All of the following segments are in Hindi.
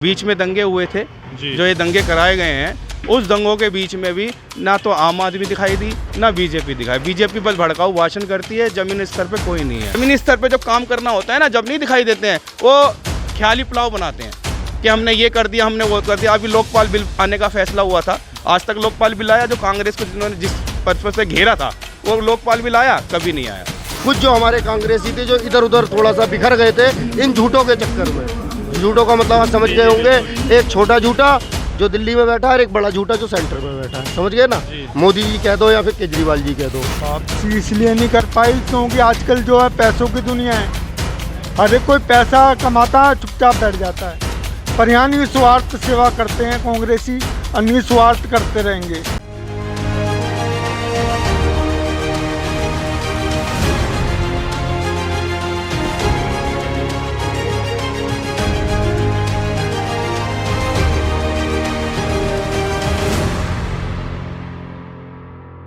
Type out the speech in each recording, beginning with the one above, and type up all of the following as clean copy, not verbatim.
बीच में दंगे हुए थे जी। जो ये दंगे कराए गए हैं, उस दंगों के बीच में भी ना तो आम आदमी दिखाई दी ना बीजेपी दिखाई। बीजेपी बस भड़काऊ भाषण करती है, जमीनी स्तर पे कोई नहीं है। जमीनी स्तर पे जो काम करना होता है ना, जब नहीं दिखाई देते हैं वो ख्याली पुलाव बनाते हैं कि हमने ये कर दिया, हमने वो कर दिया। अभी लोकपाल बिल आने का फैसला हुआ था, आज तक लोकपाल बिल आया? जो कांग्रेस को जिन्होंने जिस पर्पज से घेरा था वो लोकपाल बिल आया? कभी नहीं आया। कुछ जो हमारे कांग्रेसी थे जो इधर उधर थोड़ा सा बिखर गए थे इन झूठों के चक्कर में। झूठों का मतलब आप समझ गए होंगे, एक छोटा झूठा जो दिल्ली में बैठा है और एक बड़ा झूठा जो सेंटर में बैठा है, समझ गए ना। मोदी जी कह दो या फिर केजरीवाल जी कह दो। वापसी इसलिए नहीं कर पाई क्योंकि आजकल जो है पैसों की दुनिया है, हर एक कोई पैसा कमाता है चुपचाप बैठ जाता है। पर यहाँ निस्वार्थ सेवा करते हैं कांग्रेसी और निस्वार्थ करते रहेंगे।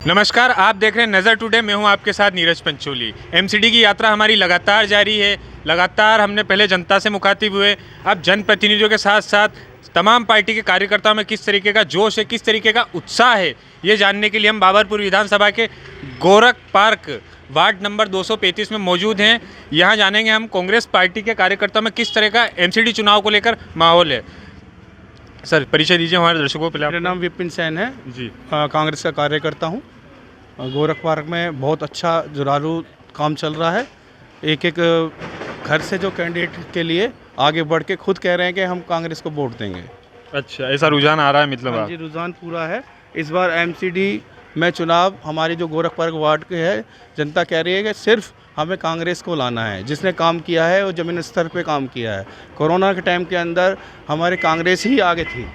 नमस्कार, आप देख रहे हैं नज़र टुडे। मैं हूं आपके साथ नीरज पंचोली। एमसीडी की यात्रा हमारी लगातार जारी है। लगातार हमने पहले जनता से मुखातिब हुए, अब जनप्रतिनिधियों के साथ साथ तमाम पार्टी के कार्यकर्ताओं में किस तरीके का जोश है, किस तरीके का उत्साह है, ये जानने के लिए हम बाबरपुर विधानसभा के गोरख पार्क वार्ड नंबर 235 में मौजूद हैं। यहाँ जानेंगे हम कांग्रेस पार्टी के कार्यकर्ताओं में किस तरह का एमसीडी चुनाव को लेकर माहौल है। सर, परिचय दीजिए हमारे दर्शकों को पहले। मेरा नाम विपिन सेन है जी। कांग्रेस का कार्यकर्ता हूँ। गोरख पार्क में बहुत अच्छा जुरारू काम चल रहा है। एक एक घर से जो कैंडिडेट के लिए आगे बढ़ के खुद कह रहे हैं कि हम कांग्रेस को वोट देंगे। अच्छा, ऐसा रुझान आ रहा है मतलब? हाँ जी, रुझान पूरा है। इस बार एमसीडी में चुनाव हमारी जो गोरख पार्क वार्ड के है, जनता कह रही है कि सिर्फ हमें कांग्रेस को लाना है। जिसने काम किया है वो ज़मीन स्तर पे काम किया है। कोरोना के टाइम के अंदर हमारे कांग्रेस ही आगे थी।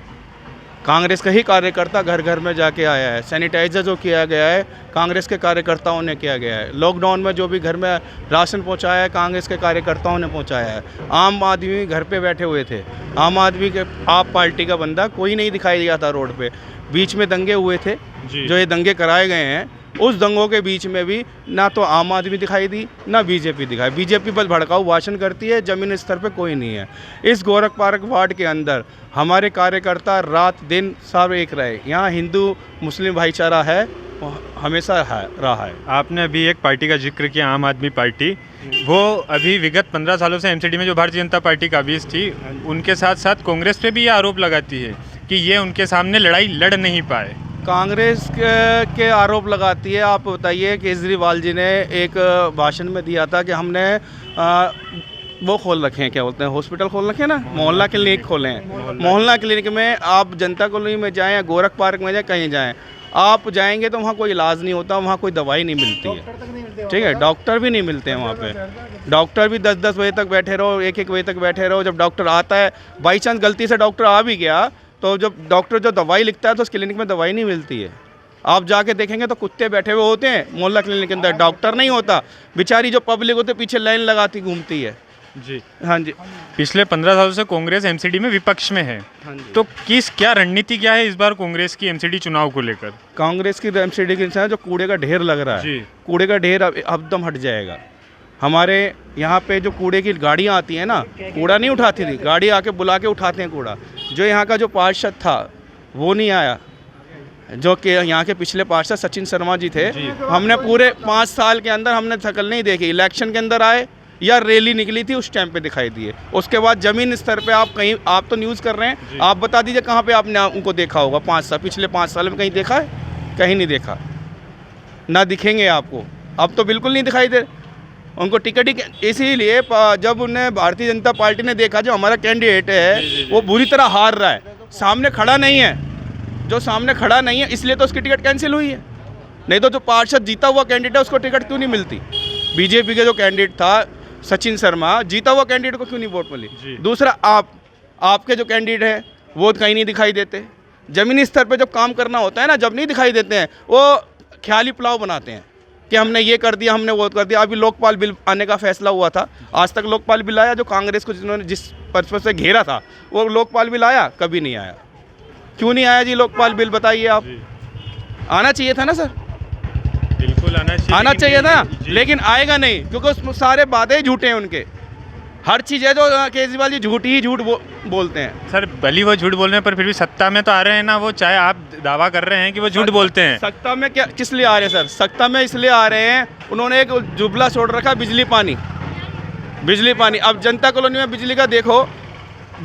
कांग्रेस का ही कार्यकर्ता घर घर में जाके आया है। सैनिटाइज़र जो किया गया है कांग्रेस के कार्यकर्ताओं ने किया गया है। लॉकडाउन में जो भी घर में राशन पहुंचाया है कांग्रेस के कार्यकर्ताओं ने पहुंचाया है। आम आदमी घर पे बैठे हुए थे, आम आदमी के आप पार्टी का बंदा कोई नहीं दिखाई दिया था रोड पे। बीच में दंगे हुए थे जो ये दंगे कराए गए हैं, उस दंगों के बीच में भी ना तो आम आदमी दिखाई दी ना बीजेपी दिखाई। बीजेपी बस भड़काऊ भाषण करती है, ज़मीन स्तर पे कोई नहीं है। इस गोरख पार्क वार्ड के अंदर हमारे कार्यकर्ता रात दिन सब एक रहे। यहाँ हिंदू मुस्लिम भाईचारा है, हमेशा रहा है। आपने अभी एक पार्टी का जिक्र किया, आम आदमी पार्टी। वो अभी विगत 15 सालों से एमसीडी में जो भारतीय जनता पार्टी काबिज थी, उनके साथ साथ कांग्रेस पे भी ये आरोप लगाती है कि ये उनके सामने लड़ाई लड़ नहीं पाए। कांग्रेस के आरोप लगाती है। आप बताइए, केजरीवाल जी ने एक भाषण में दिया था कि हमने वो खोल रखे हैं, क्या बोलते हैं, हॉस्पिटल खोल रखे हैं ना, मोहल्ला क्लिनिक खोले हैं। मोहल्ला क्लिनिक में आप जनता कॉलोनी में जाएं या गोरख पार्क में जाएं, कहीं जाएं, आप जाएंगे तो वहाँ कोई इलाज नहीं होता, वहाँ कोई दवाई नहीं मिलती है। ठीक है, डॉक्टर भी नहीं मिलते हैं वहाँ पे। डॉक्टर भी 10-10 बजे तक बैठे रहो, 1-1 बजे तक बैठे रहो। जब डॉक्टर आता है, बाई चांस गलती से डॉक्टर आ भी गया, तो जब डॉक्टर जो दवाई लिखता है तो उस क्लिनिक में दवाई नहीं मिलती है। आप जाके देखेंगे तो कुत्ते बैठे हुए होते हैं मोहल्ला क्लिनिक के अंदर, डॉक्टर नहीं होता। बेचारी जो पब्लिक होती है पीछे लाइन लगाती घूमती है। जी हाँ जी। पिछले 15 सालों से कांग्रेस एमसीडी में विपक्ष में है। हाँ जी। तो क्या रणनीति क्या है इस बार कांग्रेस की एमसीडी चुनाव को लेकर? कांग्रेस की एमसीडी के इंसान जो कूड़े का ढेर लग रहा है, कूड़े का ढेर अब एकदम हट जाएगा। हमारे यहाँ पे जो कूड़े की गाड़ियाँ आती हैं ना, कूड़ा नहीं उठाती थी, गाड़ी आके बुला के उठाते हैं कूड़ा। जो यहाँ का जो पार्षद था वो नहीं आया, जो कि यहाँ के पिछले पार्षद सचिन शर्मा जी थे। हमने पूरे 5 साल के अंदर हमने शकल नहीं देखी। इलेक्शन के अंदर आए या रैली निकली थी उस टाइम पे दिखाई दिए। उसके बाद ज़मीन स्तर पे आप कहीं, आप तो न्यूज़ कर रहे हैं, आप बता दीजिए कहाँ पे आपने उनको देखा होगा। पिछले 5 साल में कहीं देखा है? कहीं नहीं देखा, ना दिखेंगे आपको। अब तो बिल्कुल नहीं दिखाई दे उनको टिकट ही। इसीलिए जब उन्हें भारतीय जनता पार्टी ने देखा जो हमारा कैंडिडेट है वो बुरी तरह हार रहा है, सामने खड़ा नहीं है, जो सामने खड़ा नहीं है, इसलिए तो उसकी टिकट कैंसिल हुई है। नहीं तो जो पार्षद जीता हुआ कैंडिडेट है उसको टिकट क्यों नहीं मिलती? बीजेपी के जो कैंडिडेट था सचिन शर्मा, जीता हुआ कैंडिडेट को क्यों नहीं वोट मिली? दूसरा, आपके जो कैंडिडेट है वो कहीं नहीं दिखाई देते। ज़मीनी स्तर पे जब काम करना होता है ना, जब नहीं दिखाई देते हैं, वो ख्याली पुलाव बनाते हैं कि हमने ये कर दिया, हमने वो कर दिया। अभी लोकपाल बिल आने का फैसला हुआ था, आज तक लोकपाल बिल आया? जो कांग्रेस को जिन्होंने जिस पर्पज से घेरा था वो लोकपाल बिल आया? कभी नहीं आया। क्यों नहीं आया जी लोकपाल बिल? बताइए आप। आना चाहिए था ना सर, बिल्कुल आना चाहिए था, लेकिन आएगा नहीं क्योंकि उसमें सारे वादे झूठे हैं उनके। हर चीज़ है जो केजरीवाल जी झूठ ही झूठ बोलते हैं। सर भली वो झूठ बोल रहे हैं पर फिर भी सत्ता में तो आ रहे हैं ना वो, चाहे आप दावा कर रहे हैं कि वो झूठ बोलते हैं। सत्ता में क्या किस लिए आ रहे हैं सर? सत्ता में इसलिए आ रहे हैं, उन्होंने एक जुबला छोड़ रखा बिजली पानी। बिजली पानी अब जनता कॉलोनी में बिजली का देखो,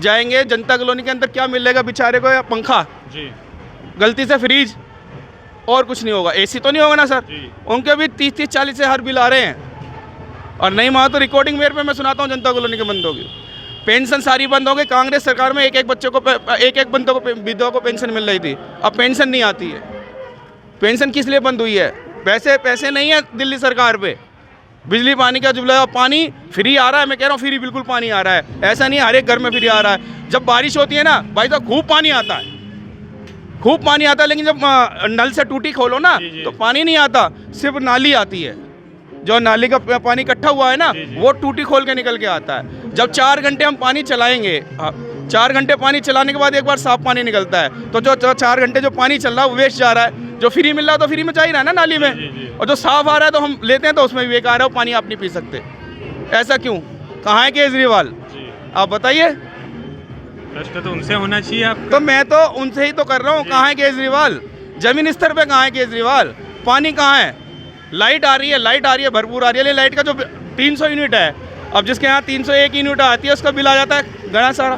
जाएंगे जनता कॉलोनी के अंदर क्या मिलेगा बेचारे को? या पंखा जी, गलती से फ्रिज, और कुछ नहीं होगा। एसी तो नहीं होगा ना सर? उनके भी 30-30 40 से हर बिल आ रहे हैं, और नहीं मानो तो रिकॉर्डिंग मेरे पे मैं सुनाता हूँ जनता कॉलोनी के बंद होगी। पेंशन सारी बंद हो गई। कांग्रेस सरकार में एक एक बच्चों को एक एक बंदों को विधवा को पेंशन मिल रही थी, अब पेंशन नहीं आती है। पेंशन किस लिए बंद हुई है? पैसे नहीं है दिल्ली सरकार पे। बिजली पानी का जुबला, पानी फ्री आ रहा है, मैं कह रहा हूँ फ्री बिल्कुल पानी आ रहा है, ऐसा नहीं हर एक घर में फ्री आ रहा है। जब बारिश होती है ना भाई तो खूब पानी आता है, खूब पानी आता है, लेकिन जब नल से टूटी खोलो ना तो पानी नहीं आता, सिर्फ नाली आती है। जो नाली का पानी इकट्ठा हुआ है ना वो टूटी खोल के निकल के आता है। जब 4 घंटे हम पानी चलाएंगे, 4 घंटे पानी चलाने के बाद एक बार साफ पानी निकलता है, तो जो 4 घंटे जो पानी चल रहा है वो वेस्ट जा रहा है। जो फ्री मिल रहा है तो फ्री में जा ही रहा है ना नाली में, और जो साफ आ रहा है तो हम लेते हैं तो उसमें भी बेकार है, वो पानी आप नहीं पी सकते। ऐसा क्यों? कहाँ है केजरीवाल? आप बताइए। प्रश्न तो उनसे होना चाहिए आप। तो मैं तो उनसे ही तो कर रहा हूँ, कहाँ है केजरीवाल? जमीन स्तर पे कहाँ है केजरीवाल? पानी कहाँ है? लाइट आ रही है भरपूर आ रही है, लाइट का जो 300 यूनिट है, अब जिसके यहाँ 301 यूनिट आती है उसका बिल आ जाता है घना सारा।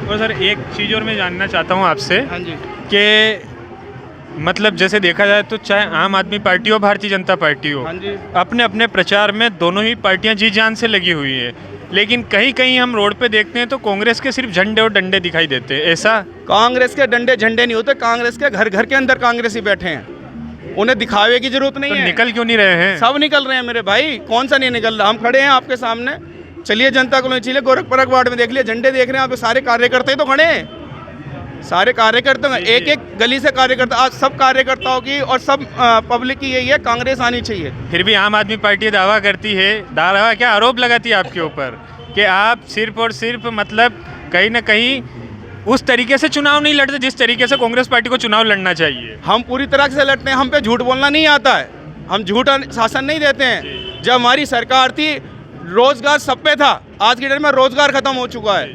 और सर एक चीज़ और मैं जानना चाहता हूँ आपसे, हाँ जी, कि मतलब जैसे देखा जाए तो चाहे आम आदमी पार्टी हो भारतीय जनता पार्टी हो, हाँ जी, अपने अपने प्रचार में दोनों ही पार्टियां जी जान से लगी हुई है, लेकिन कहीं कहीं हम रोड पे देखते हैं तो कांग्रेस के सिर्फ झंडे और डंडे दिखाई देते हैं। ऐसा? कांग्रेस के डंडे झंडे नहीं होते, कांग्रेस के घर घर के अंदर कांग्रेसी बैठे हैं, उन्हें दिखावे की जरूरत नहीं तो है। निकल क्यों नहीं रहे हैं? सब निकल रहे हैं मेरे भाई, कौन सा नहीं निकल रहा? हम खड़े हैं आपके सामने, चलिए जनता कॉलोनी चलिए, गोरखपुर वार्ड में देख लिया, झंडे देख रहे हैं आप, सारे कार्यकर्ता ही तो खड़े हैं, सारे कार्यकर्ता, एक एक गली से कार्यकर्ता, आज सब कार्यकर्ताओं की और सब पब्लिक की यही है, कांग्रेस आनी चाहिए। फिर भी आम आदमी पार्टी दावा करती है, दावा क्या आरोप लगाती है आपके ऊपर कि आप सिर्फ और सिर्फ मतलब कहीं ना कहीं उस तरीके से चुनाव नहीं लड़ते जिस तरीके से कांग्रेस पार्टी को चुनाव लड़ना चाहिए। हम पूरी तरह से लड़ते हैं, हम पे झूठ बोलना नहीं आता है, हम झूठा शासन नहीं देते हैं। जब हमारी सरकार थी रोजगार सब पे था, आज की डेट में रोजगार खत्म हो चुका है,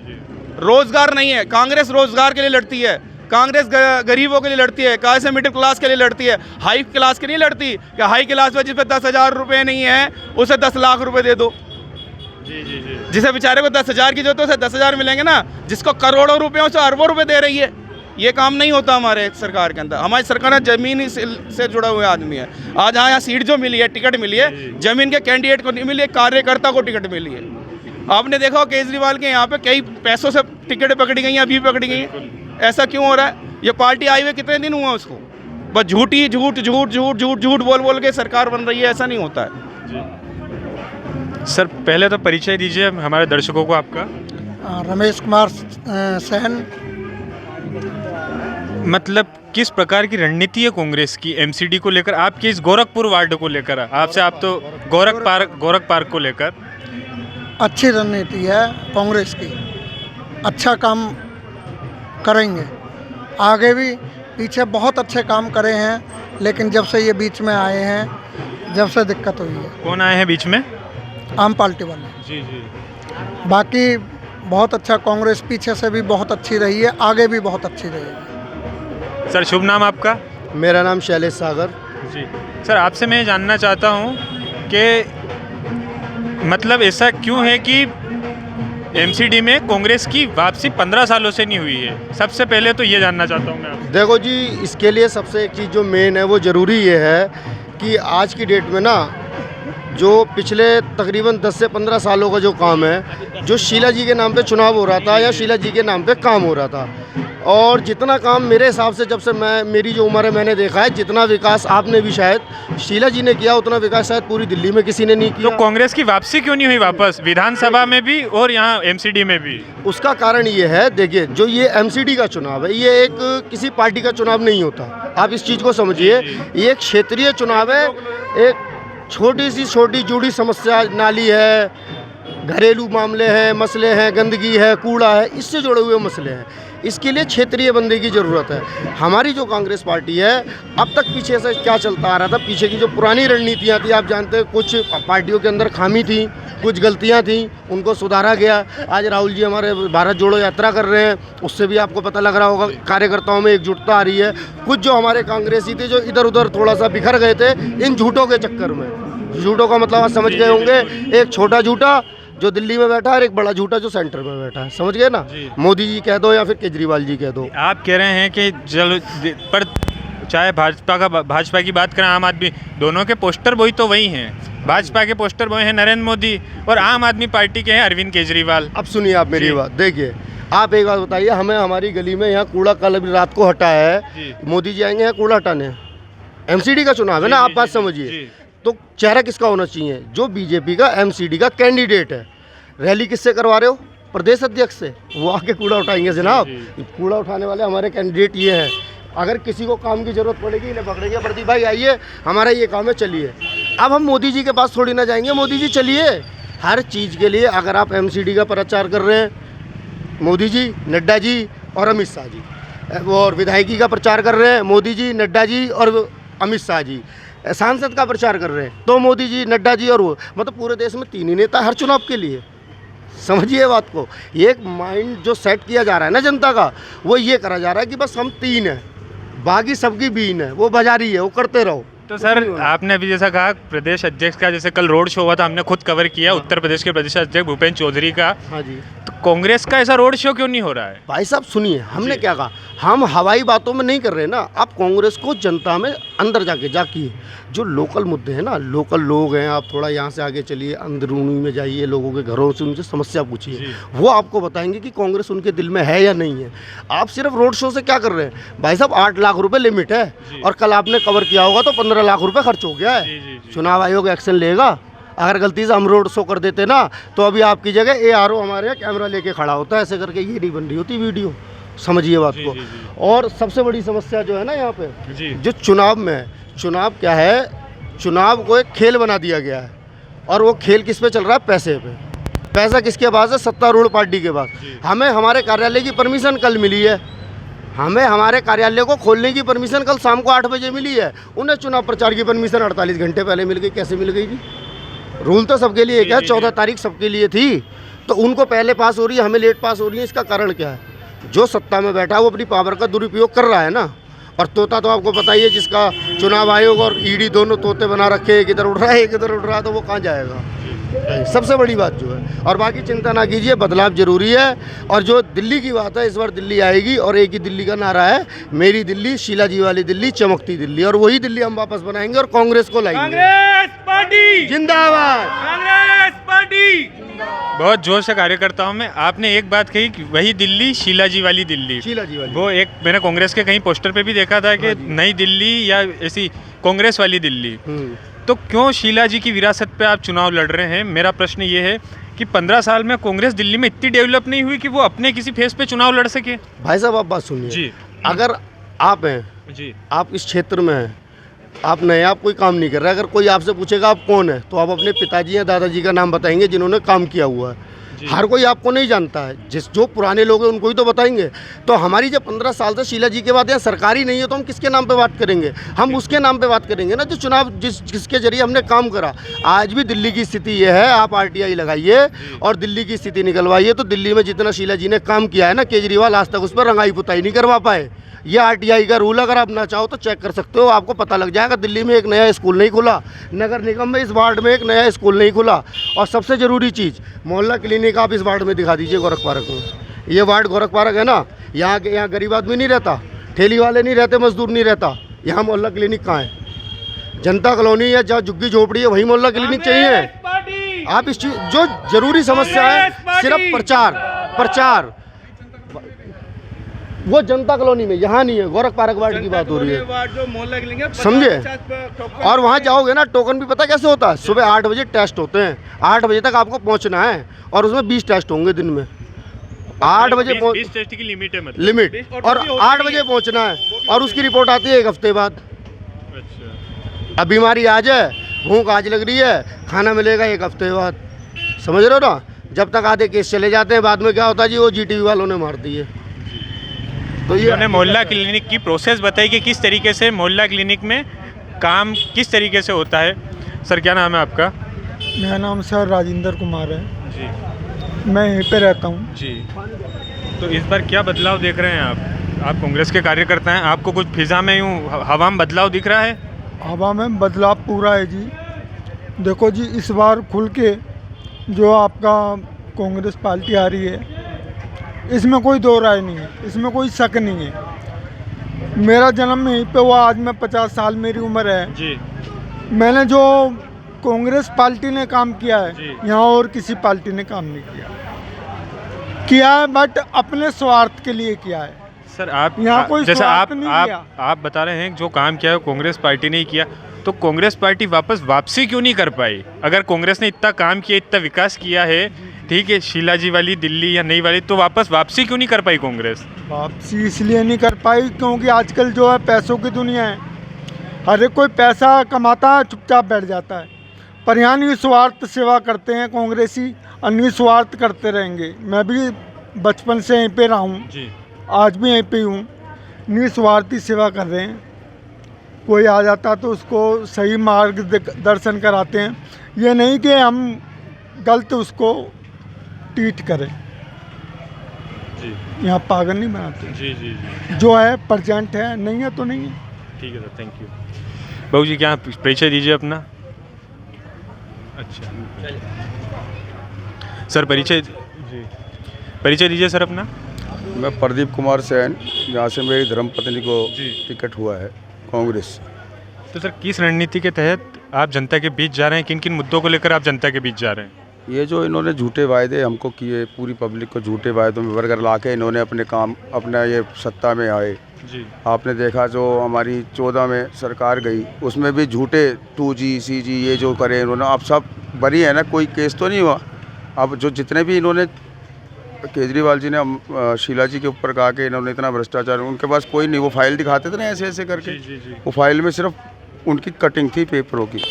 रोजगार नहीं है। कांग्रेस रोजगार के लिए लड़ती है, कांग्रेस गरीबों के लिए लड़ती है, कैसे मिडिल क्लास के लिए लड़ती है, हाई क्लास के नहीं लड़ती कि हाई क्लास में जिस पे 10,000 रुपये नहीं है उसे 10 लाख रुपए दे दो। जिसे बेचारे को 10,000 की जरूरत है उसे 10,000 मिलेंगे ना, जिसको करोड़ों रुपए उसे अरबों रुपए दे रही है। ये काम नहीं होता हमारे सरकार के अंदर। हमारी सरकार जमीन से जुड़ा हुआ आदमी है। आज यहाँ सीट जो मिली है, टिकट मिली है, जमीन के कैंडिडेट को नहीं मिली है, कार्यकर्ता को टिकट मिली है। आपने देखा केजरीवाल के यहाँ पे कई पैसों से टिकटें पकड़ी गई हैं, अभी पकड़ी गई हैं। ऐसा क्यों हो रहा है? ये पार्टी आई हुए कितने दिन हुआ उसको, बस झूठी झूठ झूठ झूठ झूठ झूठ बोल बोल के सरकार बन रही है, ऐसा नहीं होता है। सर पहले तो परिचय दीजिए हमारे दर्शकों को आपका। रमेश कुमार सहन। मतलब किस प्रकार की रणनीति है कांग्रेस की एमसीडी को लेकर, आपके इस गोरखपुर वार्ड को लेकर? आपसे आप तो गोरख पार्क को लेकर। अच्छी रणनीति है कांग्रेस की, अच्छा काम करेंगे, आगे भी पीछे बहुत अच्छे काम करे हैं, लेकिन जब से ये बीच में आए हैं, जब से दिक्कत हुई है। कौन आए हैं बीच में? आम पार्टी वाले। जी जी। बाकी बहुत अच्छा, कांग्रेस पीछे से भी बहुत अच्छी रही है, आगे भी बहुत अच्छी रहेगी। सर शुभ नाम आपका? मेरा नाम शैलेश सागर। जी सर, आपसे मैं जानना चाहता हूँ कि मतलब ऐसा क्यों है कि एमसीडी में कांग्रेस की वापसी 15 सालों से नहीं हुई है? सबसे पहले तो ये जानना चाहता हूँ मैं आपसे। देखो जी, इसके लिए सबसे एक चीज़ जो मेन है वो ज़रूरी ये है कि आज की डेट में ना जो पिछले तकरीबन 10 से 15 सालों का जो काम है, जो शीला जी के नाम पे चुनाव हो रहा था या शीला जी के नाम पे काम हो रहा था, और जितना काम मेरे हिसाब से जब से मेरी जो उम्र है मैंने देखा है, जितना विकास आपने भी शायद शीला जी ने किया उतना विकास शायद पूरी दिल्ली में किसी ने नहीं किया। तो कांग्रेस की वापसी क्यों नहीं हुई वापस, विधानसभा में भी और यहाँ एमसीडी में भी? उसका कारण ये है, देखिए जो ये एमसीडी का चुनाव है ये एक किसी पार्टी का चुनाव नहीं होता, आप इस चीज़ को समझिए। ये एक क्षेत्रीय चुनाव है, एक छोटी सी छोटी जुड़ी समस्या, नाली है, घरेलू मामले हैं, मसले हैं, गंदगी है, कूड़ा है, इससे जुड़े हुए मसले हैं। इसके लिए क्षेत्रीय बंदे की ज़रूरत है। हमारी जो कांग्रेस पार्टी है, अब तक पीछे से क्या चलता आ रहा था, पीछे की जो पुरानी रणनीतियाँ थी, आप जानते हैं कुछ पार्टियों के अंदर खामी थी, कुछ गलतियाँ थी, उनको सुधारा गया। आज राहुल जी हमारे भारत जोड़ो यात्रा कर रहे हैं, उससे भी आपको पता लग रहा होगा कार्यकर्ताओं में एकजुटता आ रही है। कुछ जो हमारे कांग्रेसी थे जो इधर उधर थोड़ा सा बिखर गए थे इन झूठों के चक्कर में, झूठों का मतलब आप समझ गए होंगे, एक छोटा झूठा जो दिल्ली में बैठा है और एक बड़ा झूठा जो सेंटर में बैठा है, समझ गए ना। मोदी जी कह दो या फिर केजरीवाल जी कह दो। आप कह रहे हैं कि चलो पर चाहे भाजपा की बात करें, आम आदमी, दोनों के पोस्टर वही तो वही हैं। भाजपा के पोस्टर वही हैं नरेंद्र मोदी, और आम आदमी पार्टी के हैं अरविंद केजरीवाल। अब सुनिए आप मेरी बात, देखिए आप एक बात बताइए, हमें हमारी गली में यहाँ कूड़ा कल अभी रात को हटाया है, मोदी जी आएंगे यहाँ कूड़ा हटाने? एमसीडी का चुनाव है ना, आप बात समझिए। तो चेहरा किसका होना चाहिए? जो बीजेपी का एमसीडी का कैंडिडेट है। रैली किससे करवा रहे हो? प्रदेश अध्यक्ष से। वो आके कूड़ा उठाएंगे जनाब। कूड़ा उठाने वाले हमारे कैंडिडेट ये हैं। अगर किसी को काम की ज़रूरत पड़ेगी इन्हें पकड़ेंगे, प्रदीप भाई आइए हमारा ये काम है, चलिए। अब हम मोदी जी के पास थोड़ी ना जाएंगे, मोदी जी चलिए। हर चीज़ के लिए अगर आप एमसीडी का प्रचार कर रहे हैं, मोदी जी, नड्डा जी और अमित शाह जी, और विधायकी का प्रचार कर रहे हैं, मोदी जी, नड्डा जी और अमित शाह जी, सांसद का प्रचार कर रहे हैं तो मोदी जी, नड्डा जी और वो, मतलब पूरे देश में 3 ही नेता हर चुनाव के लिए। समझिए बात को, एक माइंड जो सेट किया जा रहा है ना जनता का, वो ये करा जा रहा है कि बस हम 3 हैं, बाकी सबकी बीन है, वो बाजारी है, वो करते रहो। तो सर आपने अभी जैसा कहा प्रदेश अध्यक्ष का, जैसे कल रोड शो हुआ था, हमने खुद कवर किया उत्तर प्रदेश के प्रदेश अध्यक्ष भूपेंद्र चौधरी का। हाँ जी। तो कांग्रेस का ऐसा रोड शो क्यों नहीं हो रहा है? भाई साहब सुनिए, हमने क्या कहा, हम हवाई बातों में नहीं कर रहे ना। आप कांग्रेस को जनता में अंदर जाके जो लोकल मुद्दे हैं ना, लोकल लोग हैं, आप थोड़ा यहाँ से आगे चलिए, अंदरूनी में जाइए, लोगों के घरों से उनसे समस्या पूछिए, वो आपको बताएंगे कि कांग्रेस उनके दिल में है या नहीं है। आप सिर्फ रोड शो से क्या कर रहे हैं? भाई साहब 8 लाख रुपए लिमिट है, और कल आपने कवर किया होगा तो 15 लाख रुपए खर्च हो गया है। चुनाव आयोग एक्शन लेगा। अगर गलती से हम रोड शो कर देते ना, तो अभी आपकी जगह ARO हमारे यहाँ कैमरा लेके खड़ा होता है, ऐसे करके ये नहीं बन रही होती वीडियो। समझिए बात को। और सबसे बड़ी समस्या जो है ना यहाँ पे, जो चुनाव में है, चुनाव क्या है, चुनाव को एक खेल बना दिया गया है, और वो खेल किस पे चल रहा है? पैसे पे। पैसा किसके पास है? सत्तारूढ़ पार्टी के पास। हमें हमारे कार्यालय की परमिशन कल मिली है, हमें हमारे कार्यालय को खोलने की परमिशन कल शाम को 8 बजे मिली है, उन्हें चुनाव प्रचार की परमिशन 48 घंटे पहले मिल गई। कैसे मिल गई जी? रूल तो सबके लिए क्या, 14 तारीख सबके लिए थी, तो उनको पहले पास हो रही है, हमें लेट पास हो रही है। इसका कारण क्या है? जो सत्ता में बैठा है वो अपनी पावर का दुरुपयोग कर रहा है ना। और तोता तो आपको पता ही है, जिसका चुनाव आयोग और ईडी दोनों तोते बना रखे, एक इधर उड़ रहा है एक इधर उड़ रहा है, तो वो कहाँ जाएगा? सबसे बड़ी बात जो है। और बाकी चिंता ना कीजिए, बदलाव जरूरी है। और जो दिल्ली की बात है, इस बार दिल्ली आएगी, और एक ही दिल्ली का नारा है, मेरी दिल्ली, शीला जी वाली दिल्ली, चमकती दिल्ली, और वही दिल्ली हम वापस बनाएंगे और कांग्रेस को लाएंगे। कांग्रेस पार्टी जिंदाबाद, कांग्रेस पार्टी। बहुत जोर से कार्यकर्ताओं में आपने एक बात कही कि वही दिल्ली, शीला जी वाली दिल्ली। शीला जी वाली, वो एक मैंने कांग्रेस के कहीं पोस्टर पे भी देखा था कि नई दिल्ली या ऐसी कांग्रेस वाली दिल्ली। तो क्यों शीला जी की विरासत पे आप चुनाव लड़ रहे हैं? मेरा प्रश्न ये है कि 15 साल में कांग्रेस दिल्ली में इतनी डेवलप नहीं हुई कि वो अपने किसी फेस पे चुनाव लड़ सके। भाई साहब आप बात सुनिए जी, अगर आप हैं जी, आप इस क्षेत्र में हैं, आप नए, आप कोई काम नहीं कर रहे, अगर कोई आपसे पूछेगा आप कौन है, तो आप अपने पिताजी या दादाजी का नाम बताएंगे जिन्होंने काम किया हुआ है। हर कोई आपको नहीं जानता है, जो पुराने लोग हैं उनको ही तो बताएंगे। तो हमारी जब 15 साल से शीला जी के बाद यहाँ सरकारी नहीं है, तो हम किसके नाम पे बात करेंगे? हम उसके नाम पे बात करेंगे ना जो चुनाव जिसके जरिए हमने काम करा। आज भी दिल्ली की स्थिति ये है, आप RTI लगाइए और दिल्ली की स्थिति निकलवाइए, तो दिल्ली में जितना शीला जी ने काम किया है ना, केजरीवाल आज तक उस पर रंगाई पुताई नहीं करवा पाए। ये RTI का रूल, अगर आप ना चाहो तो चेक कर सकते हो, आपको पता लग जाएगा। दिल्ली में एक नया स्कूल नहीं खुला, नगर निगम में इस वार्ड में एक नया स्कूल नहीं खुला, और सबसे ज़रूरी चीज़ मोहल्ला क्लिनिक आप इस वार्ड में दिखा दीजिए, गोरख पार्क में। ये वार्ड गोरख पार्क है ना, यहाँ गरीब आदमी नहीं रहता, ठेली वाले नहीं रहते, मजदूर नहीं रहता, यहाँ मोहल्ला क्लिनिक कहाँ है? जनता कॉलोनी है जहाँ झुग्गी झोपड़ी है, वही मोहल्ला क्लिनिक चाहिए। आप इस चीज जो जरूरी समस्या है, सिर्फ प्रचार वो जनता कॉलोनी में, यहाँ नहीं है। गोरख पार्क वार्ड की बात हो रही है, समझे? और वहाँ जाओगे ना, टोकन भी पता कैसे होता है? सुबह 8 बजे टेस्ट होते हैं, 8 बजे तक आपको पहुँचना है, और उसमें 20 टेस्ट होंगे दिन में। 8 बजे 20 टेस्ट की लिमिट है, मतलब लिमिट, और 8 बजे पहुँचना है, और उसकी रिपोर्ट आती है 1 हफ्ते बाद। अच्छा। अब बीमारी आज है, भूख आज लग रही है, खाना मिलेगा 1 हफ्ते बाद, समझ रहे हो ना? जब तक आधे केस चले जाते हैं, बाद में क्या होता है जी, वो जीटीवी वालों ने मार दिए। तो ये उन्होंने मोहल्ला क्लिनिक की प्रोसेस बताई कि किस तरीके से मोहल्ला क्लिनिक में काम किस तरीके से होता है। सर क्या नाम है आपका? मेरा नाम सर राजेंद्र कुमार है, जी मैं यहीं पे रहता हूँ। जी। तो इस बार क्या बदलाव देख रहे हैं आप कांग्रेस के कार्यकर्ता हैं, आपको कुछ फिजा में यूँ हवा में बदलाव दिख रहा है? हवा में बदलाव पूरा है जी। देखो जी, इस बार खुल के जो आपका कांग्रेस पार्टी आ रही है, इसमें कोई दो राय नहीं है, इसमें कोई शक नहीं है। मेरा जन्म यहीं पे हुआ, आज मैं 50 साल मेरी उम्र है जी मैंने जो कांग्रेस पार्टी ने काम किया है, जी। यहाँ और किसी पार्टी ने काम नहीं किया है, बट अपने स्वार्थ के लिए किया है। सर आप यहाँ कोई जैसा स्वार्थ नहीं किया। आप बता रहे हैं जो काम किया है कांग्रेस पार्टी ने ही किया, तो कांग्रेस पार्टी वापसी क्यों नहीं कर पाई? अगर कांग्रेस ने इतना काम किया, इतना विकास किया है, ठीक है, शीला जी वाली दिल्ली या नई वाली, तो वापसी क्यों नहीं कर पाई कांग्रेस? वापसी इसलिए नहीं कर पाई क्योंकि आजकल जो है पैसों की दुनिया है, हर एक कोई पैसा कमाता है, चुपचाप बैठ जाता है। पर यहाँ निस्वार्थ सेवा करते हैं कांग्रेसी, और निस्वार्थ करते रहेंगे। मैं भी बचपन से यहीं पे रहा हूँ, जी आज भी यहीं पे हूँ। निस्वार्थी सेवा कर रहे हैं, कोई आ जाता तो उसको सही मार्गदर्शन कराते हैं, ये नहीं कि हम गलत उसको ट्रीट करें। जी यहाँ पागल नहीं बनाते, जी जी जी जो है प्रेजेंट है, नहीं है तो नहीं है। ठीक है सर, थैंक यू। बाबू जी क्या परिचय दीजिए अपना। अच्छा सर परिचय दीजिए सर अपना। मैं प्रदीप कुमार सैन, यहाँ से मेरी धर्मपत्नी को जी। टिकट हुआ है कांग्रेस। तो सर किस रणनीति के तहत आप जनता के बीच जा रहे हैं, किन किन मुद्दों को लेकर आप जनता के बीच जा रहे हैं? ये जो इन्होंने झूठे वायदे हमको किए, पूरी पब्लिक को झूठे वायदों में बरकर ला के इन्होंने अपना ये सत्ता में आए। जी आपने देखा जो हमारी 14 में सरकार गई, उसमें भी झूठे 2G CG ये जो करे इन्होंने, अब सब बरी है ना, कोई केस तो नहीं हुआ। अब जो जितने भी इन्होंने केजरीवाल जी ने शीला जी के ऊपर कहा कि इन्होंने इतना भ्रष्टाचार, उनके पास कोई नहीं, वो फाइल दिखाते थे ना ऐसे ऐसे करके। जी जी वो फाइल में सिर्फ उनकी कटिंग थी पेपरों की,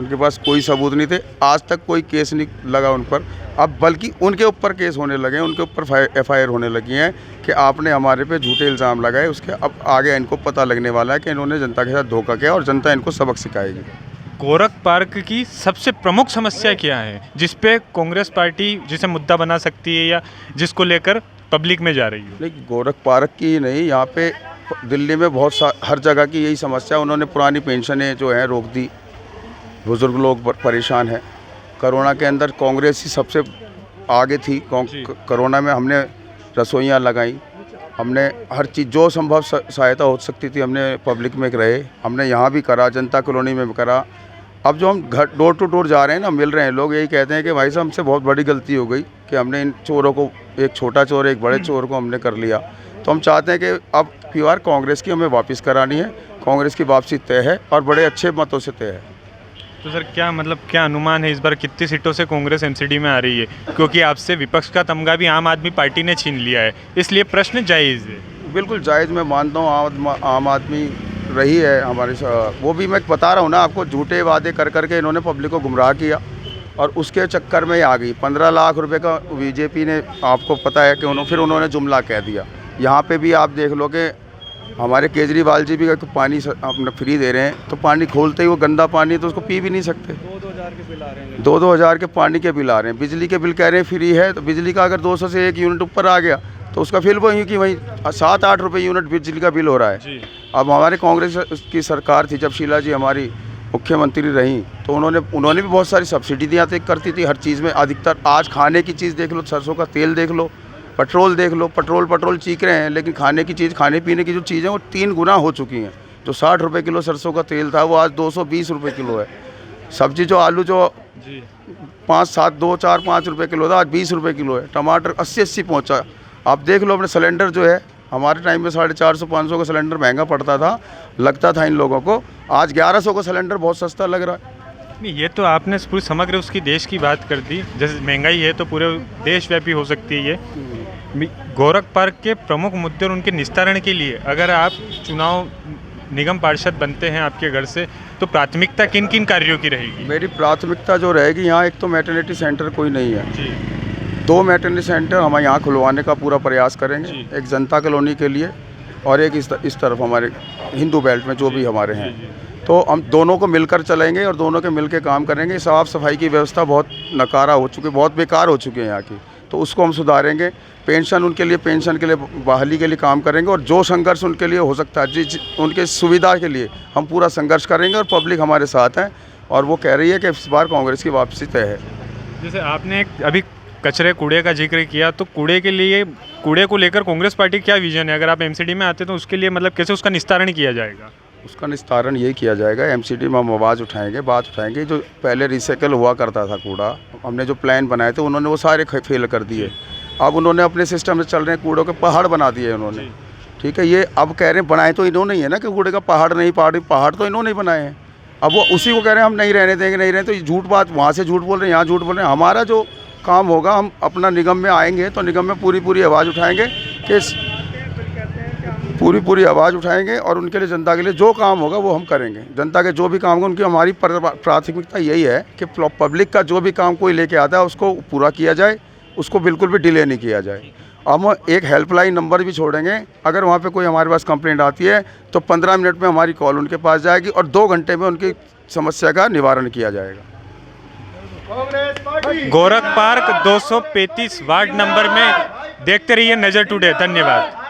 उनके पास कोई सबूत नहीं थे। आज तक कोई केस नहीं लगा उन पर, अब बल्कि उनके ऊपर केस होने लगे हैं, उनके ऊपर FIR होने लगी हैं कि आपने हमारे पे झूठे इल्ज़ाम लगाए। उसके अब आगे इनको पता लगने वाला है कि इन्होंने जनता के साथ धोखा किया और जनता इनको सबक सिखाएगी। गोरख पार्क की सबसे प्रमुख समस्या क्या है जिस पे कांग्रेस पार्टी जिसे मुद्दा बना सकती है या जिसको लेकर पब्लिक में जा रही है? नहीं, गोरख पार्क की ही नहीं, यहाँ पे दिल्ली में हर जगह की यही समस्या। उन्होंने पुरानी पेंशनें जो हैं रोक दी, बुज़ुर्ग लोग परेशान हैं। कोरोना के अंदर कांग्रेस ही सबसे आगे थी। कोरोना में हमने रसोइयाँ लगाई, हमने हर चीज़ जो संभव सहायता हो सकती थी हमने पब्लिक में रहे, हमने यहाँ भी करा, जनता कॉलोनी में भी करा। अब जो हम घर डोर टू डोर जा रहे हैं ना, मिल रहे हैं, लोग यही कहते हैं कि भाई साहब हमसे बहुत बड़ी गलती हो गई कि हमने इन चोरों को, एक छोटा चोर एक बड़े चोर को हमने कर लिया। तो हम चाहते हैं कि अब PR कांग्रेस की हमें वापस करानी है। कांग्रेस की वापसी तय है और बड़े अच्छे मतों से तय है। तो सर क्या अनुमान है इस बार कितनी सीटों से कांग्रेस MCD में आ रही है? क्योंकि आपसे विपक्ष का तमगा भी आम आदमी पार्टी ने छीन लिया है, इसलिए प्रश्न जायज़ है। बिल्कुल जायज़ मैं मानता हूँ, आम आदमी रही है हमारे साथ। वो भी मैं बता रहा हूँ ना आपको, झूठे वादे कर करके इन्होंने पब्लिक को गुमराह किया और उसके चक्कर में आ गई। 15 लाख रुपए का बीजेपी ने, आपको पता है कि फिर उन्होंने जुमला कह दिया। यहाँ पे भी आप देख लो कि हमारे केजरीवाल जी भी पानी अपना फ्री दे रहे हैं, तो पानी खोलते ही वो गंदा पानी, तो उसको पी भी नहीं सकते। 2-2 हज़ार के बिल आ रहे हैं, 2-2 हज़ार के पानी के बिल आ रहे हैं। बिजली के बिल कह रहे हैं फ्री है, तो बिजली का अगर 200 से 1 यूनिट ऊपर आ गया तो उसका फिर वहीं की वहीं 7-8 रुपये यूनिट बिजली का बिल हो रहा है। अब हमारे कांग्रेस की सरकार थी, जब शीला जी हमारी मुख्यमंत्री रहीं, तो उन्होंने भी बहुत सारी सब्सिडी दिया करती थी हर चीज़ में अधिकतर। आज खाने की चीज़ देख लो, सरसों का तेल देख लो, पेट्रोल देख लो, पेट्रोल चीख रहे हैं, लेकिन खाने की चीज़, खाने पीने की जो चीज़ें वो 3 गुना हो चुकी हैं। जो 60 रुपये किलो सरसों का तेल था वो आज 220 रुपये किलो है। सब्जी जो आलू जो 5 रुपये किलो था, आज 20 रुपये किलो है। टमाटर 80 पहुँचा। आप देख लो अपने सिलेंडर जो है, हमारे टाइम में 450-500 का सिलेंडर महंगा पड़ता था, लगता था इन लोगों को, आज 1100 का सिलेंडर बहुत सस्ता लग रहा है। नहीं, ये तो आपने पूरी समग्र उसकी देश की बात कर दी। जैसे महंगाई है तो पूरे देशव्यापी हो सकती है ये। गोरख पार्क के प्रमुख मुद्दे और उनके निस्तारण के लिए अगर आप चुनाव निगम पार्षद बनते हैं आपके घर से, तो प्राथमिकता किन किन कार्यों की रहेगी? मेरी प्राथमिकता जो रहेगी, यहाँ एक तो मैटरनिटी सेंटर कोई नहीं है। जी। 2 मैटरनिटी सेंटर हम यहाँ खुलवाने का पूरा प्रयास करेंगे, एक जनता कॉलोनी के लिए और एक इस तरफ हमारे हिंदू बेल्ट में जो भी हमारे हैं। तो हम दोनों को मिलकर चलेंगे और दोनों के मिलकर काम करेंगे। साफ़ सफाई की व्यवस्था बहुत नकारा हो चुकी है, बहुत बेकार हो चुकी है यहाँ की, तो उसको हम सुधारेंगे। पेंशन के लिए बहाली के लिए काम करेंगे और जो संघर्ष उनके लिए हो सकता है, उनके सुविधा के लिए हम पूरा संघर्ष करेंगे और पब्लिक हमारे साथ है और वो कह रही है कि इस बार कांग्रेस की वापसी तय है। जैसे आपने अभी कचरे कूड़े का जिक्र किया, तो कूड़े को लेकर कांग्रेस पार्टी क्या विजन है? अगर आप एमसीडी में आते तो उसके लिए मतलब कैसे उसका निस्तारण किया जाएगा? उसका निस्तारण यही किया जाएगा, एमसीडी में हम आवाज़ उठाएंगे, बात उठाएंगे। जो पहले रिसाइकल हुआ करता था कूड़ा, हमने जो प्लान बनाए थे उन्होंने वो सारे फेल कर दिए। अब उन्होंने अपने सिस्टम से चल रहे हैं, कूड़ों के पहाड़ बना दिए उन्होंने। ठीक है, ये अब कह रहे हैं बनाए तो इन्होंने ही है ना कि कूड़े का पहाड़ नहीं, पहाड़ तो इन्होंने ही बनाए हैं। अब वो उसी को कह रहे हैं हम नहीं रहने देंगे, तो ये झूठ बात, वहाँ से झूठ बोल रहे हैं, यहाँ झूठ बोल रहे हैं। हमारा जो काम होगा, हम अपना निगम में आएंगे तो निगम में पूरी आवाज़ उठाएंगे कि पूरी आवाज़ उठाएंगे और उनके लिए, जनता के लिए जो काम होगा वो हम करेंगे। जनता के जो भी काम होगा, उनकी हमारी प्राथमिकता यही है कि पब्लिक का जो भी काम कोई लेके आता है उसको पूरा किया जाए, उसको बिल्कुल भी डिले नहीं किया जाए। हम एक हेल्पलाइन नंबर भी छोड़ेंगे, अगर वहाँ पे कोई हमारे पास कंप्लेंट आती है तो 15 मिनट में हमारी कॉल उनके पास जाएगी और 2 घंटे में उनकी समस्या का निवारण किया जाएगा। गोरख पार्क 235 वार्ड नंबर में देखते रहिए नज़र टुडे। धन्यवाद।